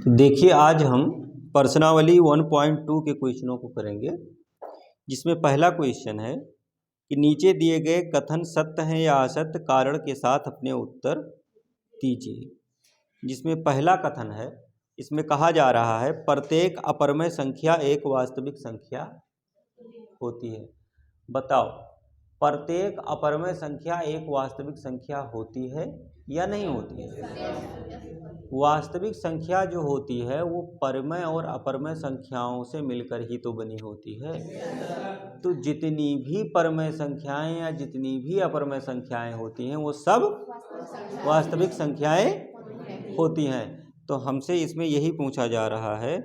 देखिए, आज हम प्रश्नावली 1.2 के क्वेश्चनों को करेंगे, जिसमें पहला क्वेश्चन है कि नीचे दिए गए कथन सत्य हैं या असत्य, कारण के साथ अपने उत्तर दीजिए। जिसमें पहला कथन है, इसमें कहा जा रहा है प्रत्येक अपरमय संख्या एक वास्तविक संख्या होती है। बताओ, प्रत्येक अपरमय संख्या एक वास्तविक संख्या होती है या नहीं होती है? वास्तविक संख्या जो होती है वो परमय और अपरमय संख्याओं से मिलकर ही तो बनी होती है। तो जितनी भी परमय संख्याएं या जितनी भी अपरमय संख्याएं होती हैं वो सब वास्तविक संख्याएं होती हैं। तो हमसे इसमें यही पूछा जा रहा है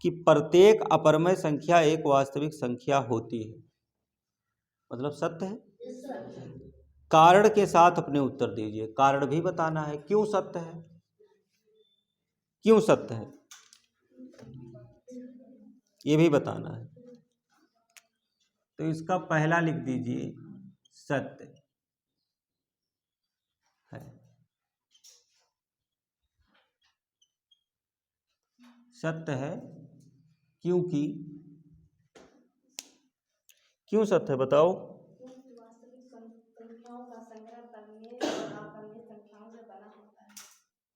कि प्रत्येक अपरमय संख्या एक वास्तविक संख्या होती है, मतलब सत्य है। कारण के साथ अपने उत्तर दीजिए। कारण भी बताना है, क्यों सत्य है, क्यों सत्य है, ये भी बताना है। तो इसका पहला लिख दीजिए, सत्य है। सत्य है क्योंकि, क्यों सत्य है बताओ?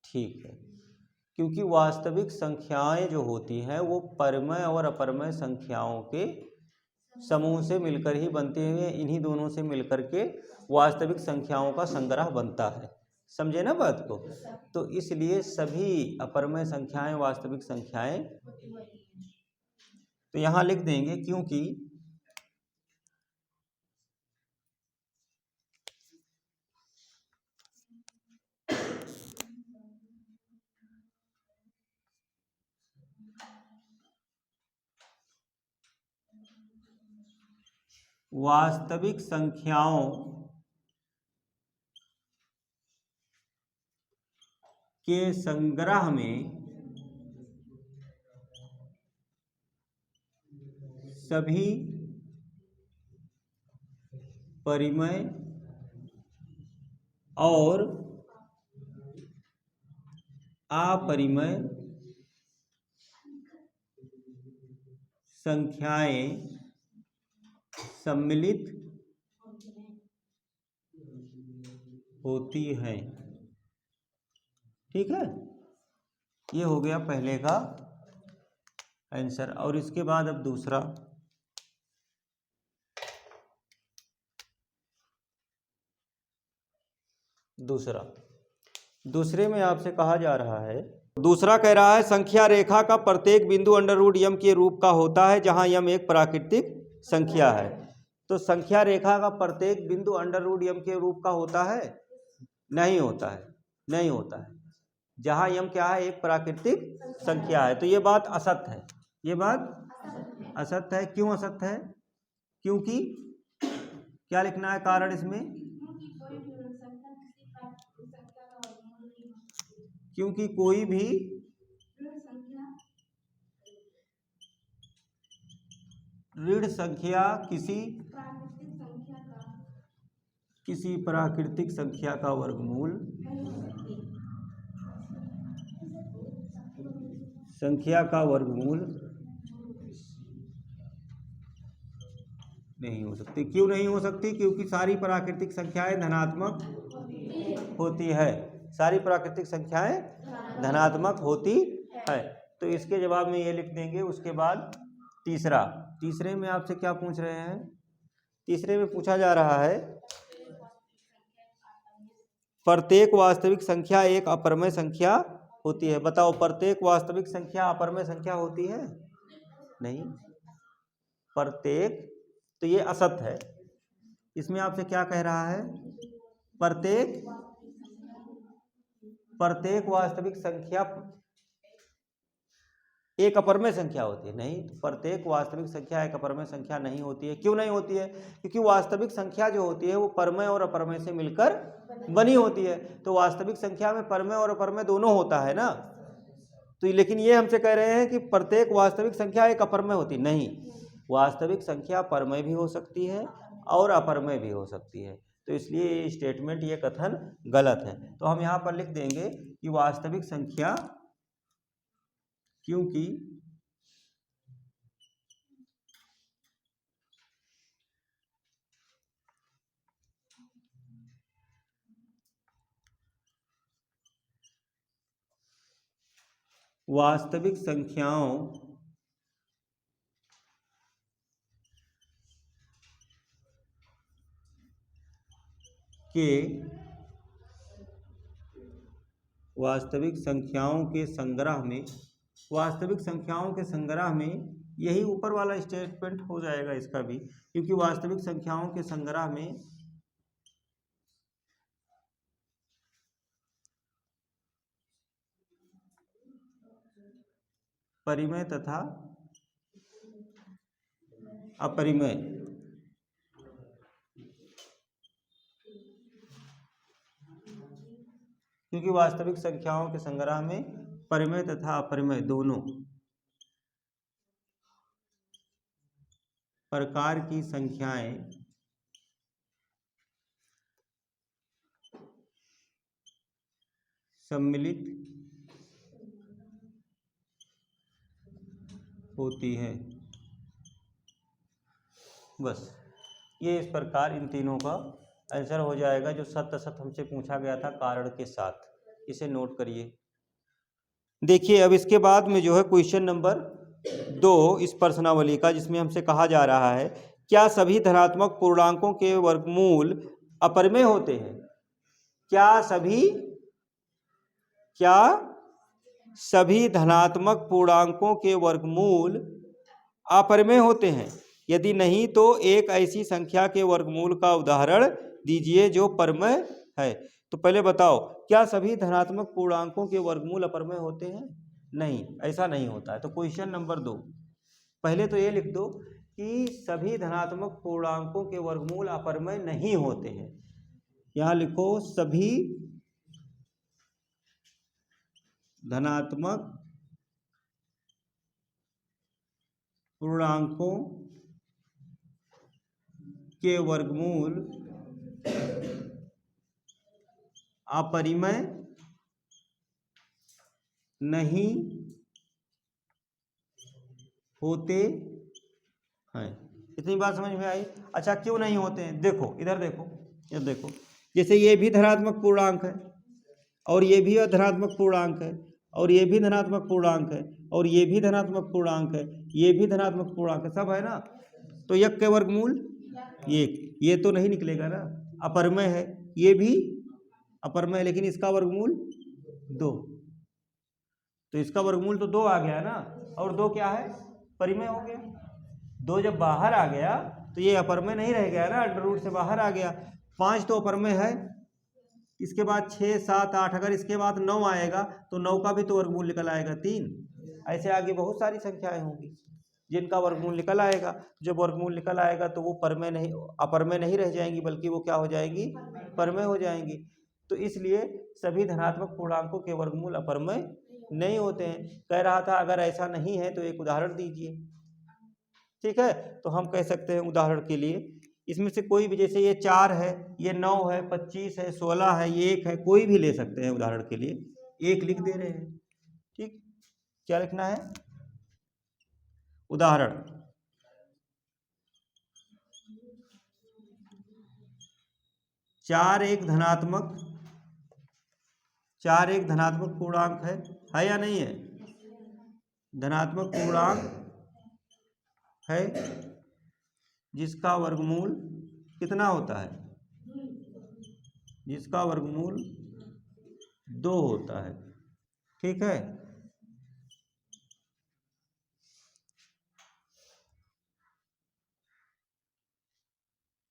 ठीक है, क्योंकि वास्तविक संख्याएं जो होती हैं वो परमय और अपरमय संख्याओं के समूह से मिलकर ही बनती हैं। इन्हीं दोनों से मिलकर के वास्तविक संख्याओं का संग्रह बनता है। समझे ना बात को? तो इसलिए सभी अपरमय संख्याएं वास्तविक संख्याएं। तो यहां लिख देंगे क्योंकि वास्तविक संख्याओं के संग्रह में सभी परिमेय और अपरिमेय संख्याएं सम्मिलित होती हैं। ठीक है, ये हो गया पहले का आंसर। और इसके बाद अब दूसरा, दूसरे में आपसे कहा जा रहा है, दूसरा कह रहा है संख्या रेखा का प्रत्येक बिंदु अंडर रूट यम के रूप का होता है जहां यम एक प्राकृतिक संख्या है। तो संख्या रेखा का प्रत्येक बिंदु अंडर रूट यम के रूप का होता है? नहीं होता है, नहीं होता है। जहां यम क्या है? एक प्राकृतिक संख्या है। तो ये बात असत्य है, ये बात असत्य है। क्यों असत्य है? क्योंकि क्या लिखना है कारण इसमें? क्योंकि कोई भी ऋण संख्या किसी प्राकृतिक संख्या का वर्गमूल नहीं हो सकती। क्यों नहीं हो सकती? क्योंकि सारी प्राकृतिक संख्याएं धनात्मक होती है। सारी प्राकृतिक संख्याएं धनात्मक होती है। तो इसके जवाब में ये लिख देंगे। उसके बाद तीसरे में आपसे क्या पूछ रहे हैं? तीसरे में पूछा जा रहा है प्रत्येक वास्तविक संख्या एक अपरमय संख्या होती है। बताओ, प्रत्येक वास्तविक संख्या अपरमय संख्या होती है? नहीं। प्रत्येक, तो ये असत्य है। इसमें आपसे क्या कह रहा है? प्रत्येक वास्तविक संख्या एक अपरमय संख्या होती है। नहीं, तो प्रत्येक वास्तविक संख्या एक अपरमय संख्या नहीं होती है। क्यों नहीं होती है? क्योंकि वास्तविक संख्या जो होती है वो परमय और अपरमय से मिलकर बनी होती है। तो वास्तविक संख्या में परमय और अपरमय दोनों होता है ना। तो लेकिन ये हमसे कह रहे हैं कि प्रत्येक वास्तविक संख्या एक अपरमय होती है। नहीं, वास्तविक संख्या परमय भी हो सकती है और अपरमय भी हो सकती है। तो इसलिए ये स्टेटमेंट, ये कथन गलत है। तो हम यहाँ पर लिख देंगे कि वास्तविक संख्या क्योंकि वास्तविक संख्याओं के संग्रह में यही ऊपर वाला स्टेटमेंट हो जाएगा इसका भी, क्योंकि वास्तविक संख्याओं के संग्रह में परिमेय तथा अपरिमेय क्योंकि वास्तविक संख्याओं के संग्रह में परिमेय तथा अपरिमेय दोनों प्रकार की संख्याएं सम्मिलित होती है। बस ये इस प्रकार इन तीनों का आंसर हो जाएगा, जो सत्य असत हमसे पूछा गया था कारण के साथ। इसे नोट करिए। देखिए अब इसके बाद में जो है क्वेश्चन नंबर 2 इस प्रश्नावली का, जिसमें हमसे कहा जा रहा है क्या सभी धनात्मक पूर्णांकों के वर्गमूल अपरिमेय होते हैं? क्या सभी धनात्मक पूर्णांकों के वर्गमूल अपरिमेय होते हैं? यदि नहीं तो एक ऐसी संख्या के वर्गमूल का उदाहरण दीजिए जो परमेय है। तो पहले बताओ, क्या सभी धनात्मक पूर्णांकों के वर्गमूल अपरिमेय होते हैं? नहीं, ऐसा नहीं होता है। तो क्वेश्चन नंबर 2, पहले तो ये लिख दो कि सभी धनात्मक पूर्णांकों के वर्गमूल अपरिमेय नहीं होते हैं। यहां लिखो सभी धनात्मक पूर्णांकों के वर्गमूल अपरिमेय नहीं होते हैं। इतनी बात समझ में आई? अच्छा, क्यों नहीं होते हैं? देखो इधर देखो, ये देखो, जैसे ये भी धनात्मक पूर्णांक है और ये भी धनात्मक पूर्णांक है और ये भी धनात्मक पूर्णांक है और ये भी धनात्मक पूर्णांक है, ये भी धनात्मक पूर्णांक है, सब है ना। तो एक के वर्गमूल एक, ये तो नहीं निकलेगा ना, अपरिमेय है। ये भी अपरिमेय, लेकिन इसका वर्गमूल 2, तो इसका वर्गमूल तो 2 आ गया ना, और 2 क्या है? परिमेय हो गया। 2 जब बाहर आ गया तो ये अपरिमेय नहीं रह गया ना, अंडर रूट से बाहर आ गया। 5 तो अपरिमेय है, इसके बाद 6, 7, 8, अगर इसके बाद 9 आएगा तो 9 का भी तो वर्गमूल निकल आएगा 3। ऐसे आगे बहुत सारी संख्याएं होंगी जिनका वर्गमूल निकल आएगा। जब वर्गमूल निकल आएगा तो वो परमेय नहीं, अपरिमेय नहीं रह जाएंगी, बल्कि वो क्या हो जाएगी? परमेय हो जाएंगी। तो इसलिए सभी धनात्मक पूर्णांकों के वर्गमूल अपरिमेय नहीं होते हैं। कह रहा था अगर ऐसा नहीं है तो एक उदाहरण दीजिए। ठीक है, तो हम कह सकते हैं उदाहरण के लिए इसमें से कोई भी, जैसे ये 4 है, ये 9 है, 25 है, 16 है, ये 1 है, कोई भी ले सकते हैं उदाहरण के लिए। 1 लिख दे रहे हैं। ठीक, क्या लिखना है? उदाहरण। चार एक धनात्मक पूर्णांक है या नहीं है? धनात्मक पूर्णांक है जिसका वर्गमूल कितना होता है? जिसका वर्गमूल 2 होता है। ठीक है,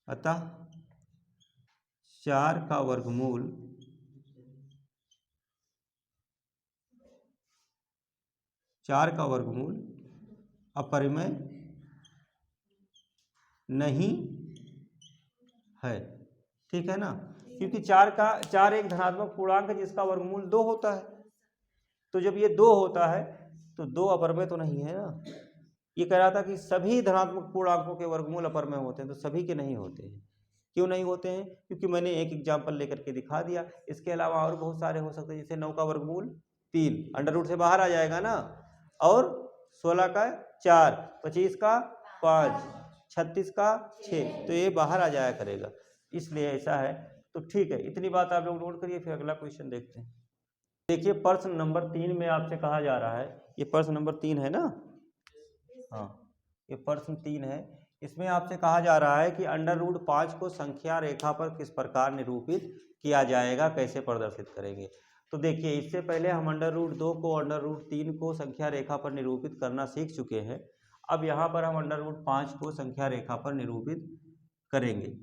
अतः 4 का वर्गमूल अपरिमेय नहीं है। ठीक है ना, क्योंकि 4 एक धनात्मक पूर्णांक है जिसका वर्गमूल 2 होता है। तो जब ये 2 होता है तो 2 अपरिमेय तो नहीं है ना। ये कह रहा था कि सभी धनात्मक पूर्णांकों के वर्गमूल अपरिमेय होते हैं, तो सभी के नहीं होते हैं। क्यों नहीं होते हैं? क्योंकि मैंने एक एग्जाम्पल लेकर के दिखा दिया। इसके अलावा और बहुत सारे हो सकते हैं, जैसे 9 का वर्गमूल 3, अंडर रूट से बाहर आ जाएगा ना, और 16 का 4, 25 का 5, 36 का 6, तो ये बाहर आ जाया करेगा, इसलिए ऐसा है। तो ठीक है, इतनी बात आप लोग नोट करिए, फिर अगला क्वेश्चन देखते हैं। देखिए प्रश्न नंबर 3 में आपसे कहा जा रहा है, ये प्रश्न नंबर 3 है ना, हाँ ये प्रश्न 3 है। इसमें आपसे कहा जा रहा है कि √5 को संख्या रेखा पर किस प्रकार निरूपित किया जाएगा, कैसे प्रदर्शित करेंगे। तो देखिए इससे पहले हम √2 को √3 को संख्या रेखा पर निरूपित करना सीख चुके हैं। अब यहाँ पर हम √5 को संख्या रेखा पर निरूपित करेंगे।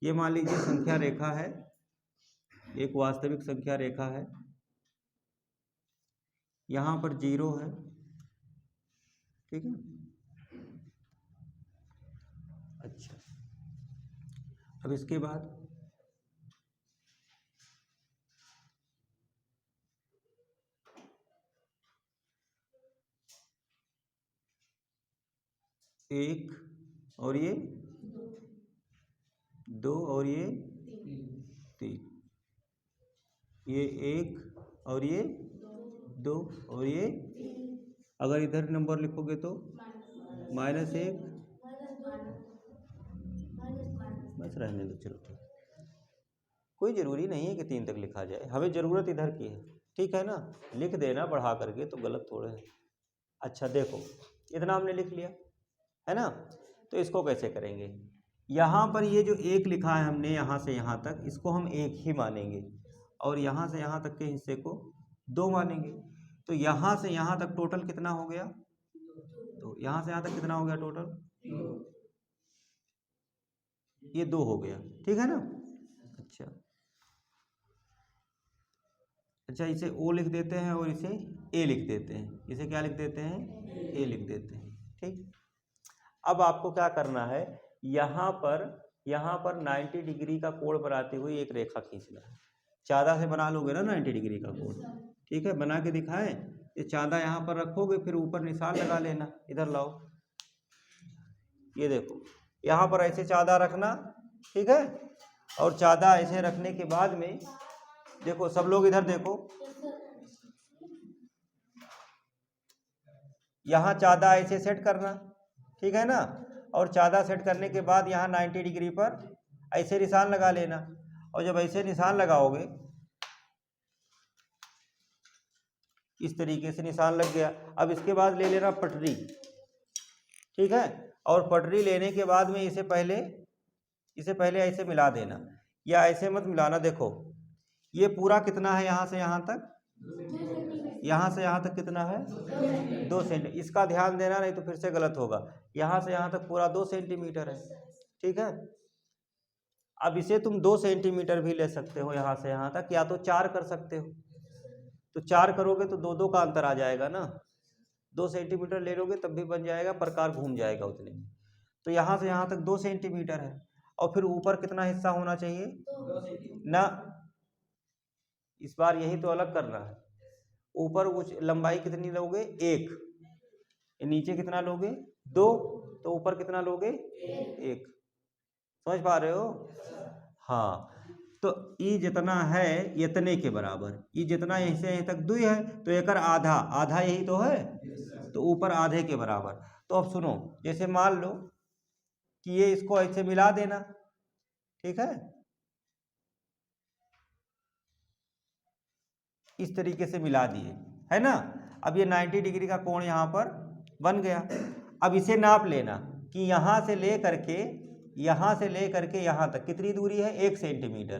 ये मान लीजिए संख्या रेखा है, एक वास्तविक संख्या रेखा है, यहाँ पर 0 है, ठीक है। अच्छा, अब इसके बाद एक और ये 2 और ये 3, ये 1 और ये 2 और ये, अगर इधर नंबर लिखोगे तो -1, बस रहने दो, चलो ठीक, कोई ज़रूरी नहीं है कि 3 तक लिखा जाए, हमें ज़रूरत इधर की है, ठीक है ना, लिख देना बढ़ा करके, तो गलत थोड़े है। अच्छा देखो इतना हमने लिख लिया है ना, तो इसको कैसे करेंगे। यहाँ पर ये जो 1 लिखा है हमने यहाँ से यहाँ तक, इसको हम 1 ही मानेंगे, और यहाँ से यहाँ तक के हिस्से को 2 मानेंगे। तो यहाँ से यहाँ तक टोटल कितना हो गया, तो यहाँ से यहाँ तक कितना हो गया टोटल, ये 2 हो गया, ठीक है ना। अच्छा इसे O लिख देते हैं और इसे A लिख देते हैं, इसे क्या लिख देते हैं, A लिख देते हैं, ठीक। अब आपको क्या करना है, यहाँ पर 90 डिग्री का कोण बनाते हुए एक रेखा खींचना है। चाँदा से बना लोगे ना 90 डिग्री का कोण, ठीक है, बना के दिखाएं। ये चाँदा यहाँ पर रखोगे, फिर ऊपर निशान लगा लेना, इधर लाओ, ये देखो यहाँ पर ऐसे चाँदा रखना, ठीक है। और चाँदा ऐसे रखने के बाद में देखो, सब लोग इधर देखो, यहाँ चाँदा ऐसे सेट करना, ठीक है ना। और चाँदा सेट करने के बाद यहाँ 90 डिग्री पर ऐसे निशान लगा लेना, और जब ऐसे निशान लगाओगे, इस तरीके से निशान लग गया। अब इसके बाद ले लेना पटरी, ठीक है, और पटरी लेने के बाद में इसे पहले ऐसे मिला देना, या ऐसे मत मिलाना। देखो ये पूरा कितना है, यहाँ से यहाँ तक, यहाँ से यहाँ तक कितना है, 2 सेंटीमीटर। इसका ध्यान देना, नहीं तो फिर से गलत होगा। यहाँ से यहाँ तक पूरा 2 सेंटीमीटर है, ठीक है। अब इसे तुम 2 सेंटीमीटर भी ले सकते हो यहाँ से यहाँ तक, या तो 4 कर सकते हो। तो 4 करोगे तो 2-2 का अंतर आ जाएगा ना, 2 सेंटीमीटर ले लोगे तब भी बन जाएगा, प्रकार घूम जाएगा उतने में। तो यहाँ से यहाँ तक 2 सेंटीमीटर है, और फिर ऊपर कितना हिस्सा होना चाहिए ना, इस बार यही तो अलग करना है। ऊपर कुछ लंबाई कितनी लोगे, 1, नीचे कितना लोगे, 2, तो ऊपर कितना लोगे, 1। समझ पा रहे हो, हाँ। तो ई जितना है इतने के बराबर, ई जितना यहीं से यहीं तक 2 है, तो एकर आधा यही तो है, तो ऊपर आधे के बराबर। तो अब सुनो, जैसे मान लो कि ये इसको ऐसे मिला देना, ठीक है, इस तरीके से मिला दिए, है ना। अब ये 90 डिग्री का कोण यहाँ पर बन गया। अब इसे नाप लेना कि यहाँ से ले करके यहाँ तक कितनी दूरी है, 1 सेंटीमीटर।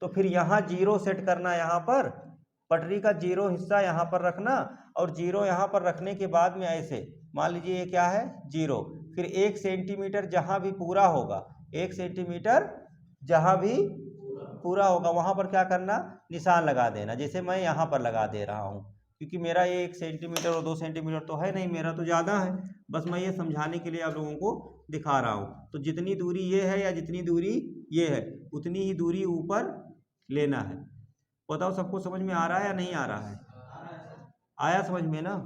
तो फिर यहाँ 0 सेट करना, यहाँ पर पटरी का 0 हिस्सा यहाँ पर रखना, और 0 यहाँ पर रखने के बाद में ऐसे मान लीजिए ये क्या है, 0। फिर 1 सेंटीमीटर जहाँ भी पूरा होगा, 1 सेंटीमीटर जहाँ भी पूरा होगा, वहाँ पर क्या करना, निशान लगा देना। जैसे मैं यहाँ पर लगा दे रहा हूँ, क्योंकि मेरा ये 1 सेंटीमीटर और 2 सेंटीमीटर तो है नहीं, मेरा तो ज़्यादा है। बस मैं ये समझाने के लिए आप लोगों को दिखा रहा हूँ। तो जितनी दूरी ये है या जितनी दूरी ये है, उतनी ही दूरी ऊपर लेना है। बताओ सबको समझ में आ रहा है या नहीं आ रहा है, आया समझ में ना।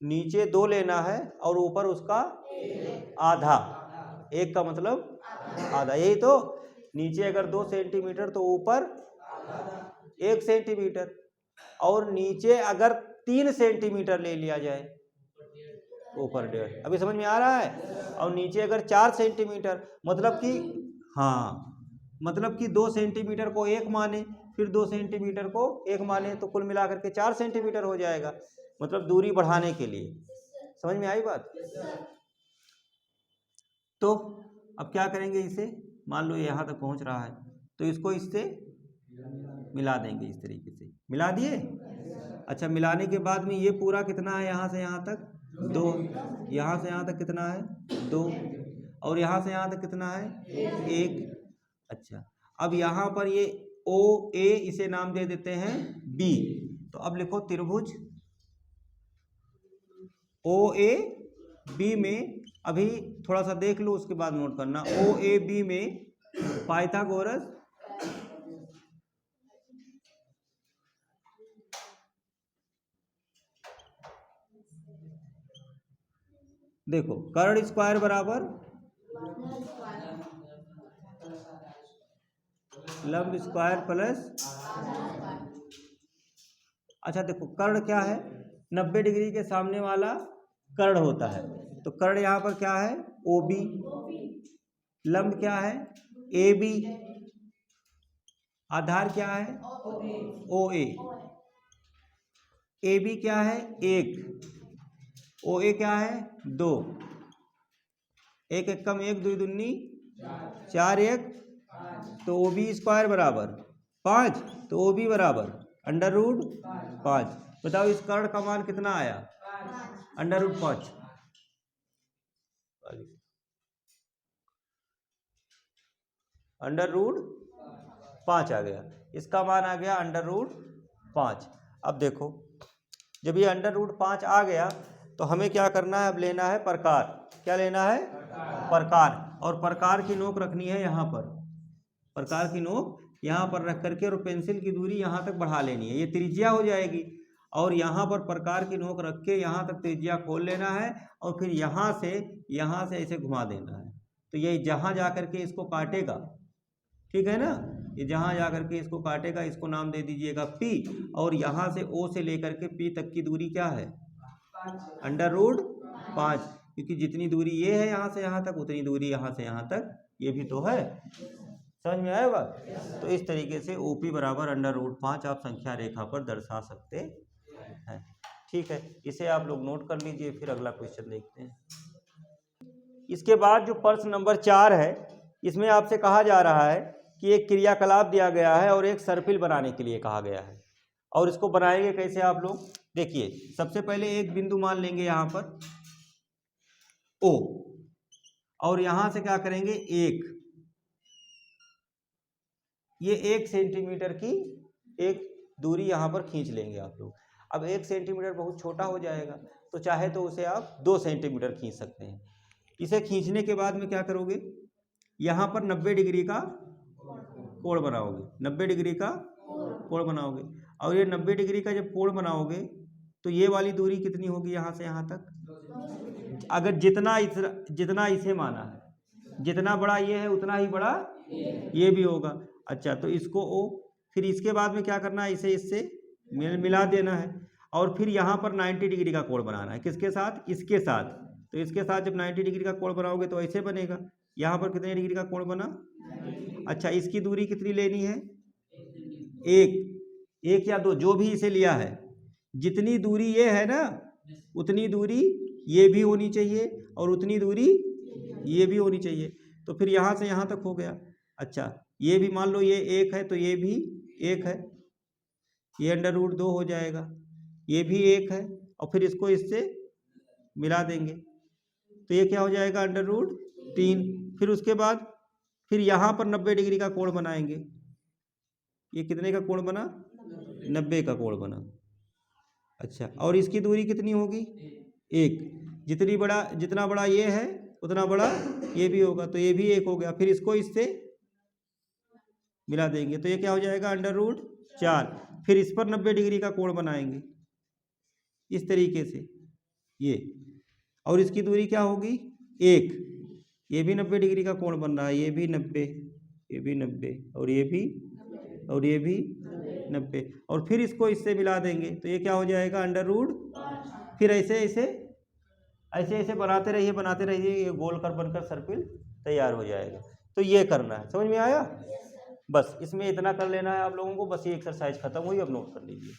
नीचे 2 लेना है और ऊपर उसका आधा, 1 का मतलब आधा, यही तो। नीचे अगर 2 सेंटीमीटर तो ऊपर 1 सेंटीमीटर, और नीचे अगर 3 सेंटीमीटर ले लिया जाए, ऊपर 1.5, अभी समझ में आ रहा है। और नीचे अगर 4 सेंटीमीटर, मतलब कि हाँ, मतलब कि 2 सेंटीमीटर को 1 माने, फिर 2 सेंटीमीटर को 1 माने, तो कुल मिलाकर के 4 सेंटीमीटर हो जाएगा, मतलब दूरी बढ़ाने के लिए। समझ में आई बात। तो अब क्या करेंगे, इसे मान लो यहाँ तक पहुँच रहा है, तो इसको इससे मिला देंगे, इस तरीके से मिला दिए। अच्छा, मिलाने के बाद में ये पूरा कितना है, यहाँ से यहाँ तक 2, यहाँ से यहाँ तक कितना है 2, और यहाँ से यहाँ तक कितना है 1। अच्छा, अब यहाँ पर ये ओ ए, इसे नाम दे देते हैं बी। तो अब लिखो त्रिभुज ओ ए बी में, अभी थोड़ा सा देख लो उसके बाद नोट करना। ओ ए बी में पाइथागोरस देखो, कर्ण स्क्वायर बराबर लंब स्क्वायर प्लस, अच्छा देखो कर्ण क्या है, 90 डिग्री के सामने वाला कर्ण होता है, तो कर्ण यहाँ पर क्या है ओ बी, लंब क्या है ए बी, आधार क्या है ओ ए बी क्या है 1, ओ ए क्या है 2, 1 एकम 1, 2 दूनी 4, 1, तो ओ बी स्क्वायर बराबर 5, तो ओ बी बराबर √5। बताओ इस कर्ण का मान कितना आया, √5। √5 आ गया, इसका मान आ गया √5। अब देखो, जब ये √5 आ गया, तो हमें क्या करना है, अब लेना है प्रकार। क्या लेना है प्रकार, और प्रकार की नोक रखनी है यहाँ पर, प्रकार की नोक यहाँ पर रख करके, और पेंसिल की दूरी यहाँ तक बढ़ा लेनी है, ये त्रिज्या हो जाएगी। और यहाँ पर प्रकार की नोक रख के यहाँ तक त्रिज्या खोल लेना है, और फिर यहाँ से ऐसे घुमा देना है, तो ये जहाँ जा करके इसको काटेगा, ठीक है ना, ये जहाँ जा करके इसको काटेगा, इसको नाम दे दीजिएगा P, और यहाँ से O से लेकर के P तक की दूरी क्या है √5, क्योंकि जितनी दूरी ये है यहाँ से यहाँ तक, उतनी दूरी यहाँ से यहाँ तक ये भी तो है। समझ में आया बात। तो इस तरीके से OP बराबर √5 आप संख्या रेखा पर दर्शा सकते हैं। ठीक है, इसे आप लोग नोट कर लीजिए, फिर अगला क्वेश्चन देखते हैं। इसके बाद जो प्रश्न नंबर 4 है, इसमें आपसे कहा जा रहा है कि एक क्रियाकलाप दिया गया है और एक सर्पिल बनाने के लिए कहा गया है, और इसको बनाएंगे कैसे आप लोग देखिए। सबसे पहले एक बिंदु मान लेंगे यहाँ पर O, और यहाँ से क्या करेंगे 1, ये 1 सेंटीमीटर की एक दूरी यहाँ पर खींच लेंगे आप लोग। अब 1 सेंटीमीटर बहुत छोटा हो जाएगा, तो चाहे तो उसे आप 2 सेंटीमीटर खींच सकते हैं। इसे खींचने के बाद में क्या करोगे, यहाँ पर 90 डिग्री का कोण बनाओगे, 90 डिग्री का कोण बनाओगे, और ये 90 डिग्री का जब कोण बनाओगे, तो ये वाली दूरी कितनी होगी यहाँ से यहाँ तक, अगर जितना इसे माना है, जितना बड़ा ये है उतना ही बड़ा ये भी होगा। अच्छा, तो इसको O, फिर इसके बाद में क्या करना है, इसे इससे मिला देना है, और फिर यहाँ पर 90 डिग्री का कोण बनाना है, किसके साथ, इसके साथ। तो इसके साथ जब 90 डिग्री का कोण बनाओगे तो ऐसे बनेगा। यहाँ पर कितने डिग्री का कोण बना, अच्छा, इसकी दूरी कितनी लेनी है, 1 या 2, जो भी इसे लिया है, जितनी दूरी ये है ना, उतनी दूरी ये भी होनी चाहिए, और उतनी दूरी ये भी होनी चाहिए। तो फिर यहाँ से यहाँ तक हो गया। अच्छा, ये भी मान लो ये 1 है, तो ये भी 1 है, ये √2 हो जाएगा, ये भी 1 है, और फिर इसको इससे मिला देंगे, तो ये क्या हो जाएगा √3। फिर उसके बाद फिर यहाँ पर 90 डिग्री का कोण बनाएंगे, ये कितने का कोण बना, 90 का कोण बना। अच्छा, और इसकी दूरी कितनी होगी 1, जितना बड़ा ये है उतना बड़ा ये भी होगा, तो ये भी 1 हो गया। फिर इसको इससे मिला देंगे, तो ये क्या हो जाएगा √4। फिर इस पर 90 डिग्री का कोण बनाएंगे इस तरीके से ये, और इसकी दूरी क्या होगी 1, ये भी 90 डिग्री का कोण बन रहा है, ये भी 90, ये भी 90, और ये भी 90। और फिर इसको इससे मिला देंगे तो ये क्या हो जाएगा, अंडर रूट। फिर ऐसे ऐसे ऐसे ऐसे बनाते रहिए, ये गोल कर बनकर सर्किल तैयार हो जाएगा। तो ये करना है, समझ में आया। बस इसमें इतना कर लेना है आप लोगों को, बस ये एक्सरसाइज खत्म हुई, अब नोट कर लीजिए।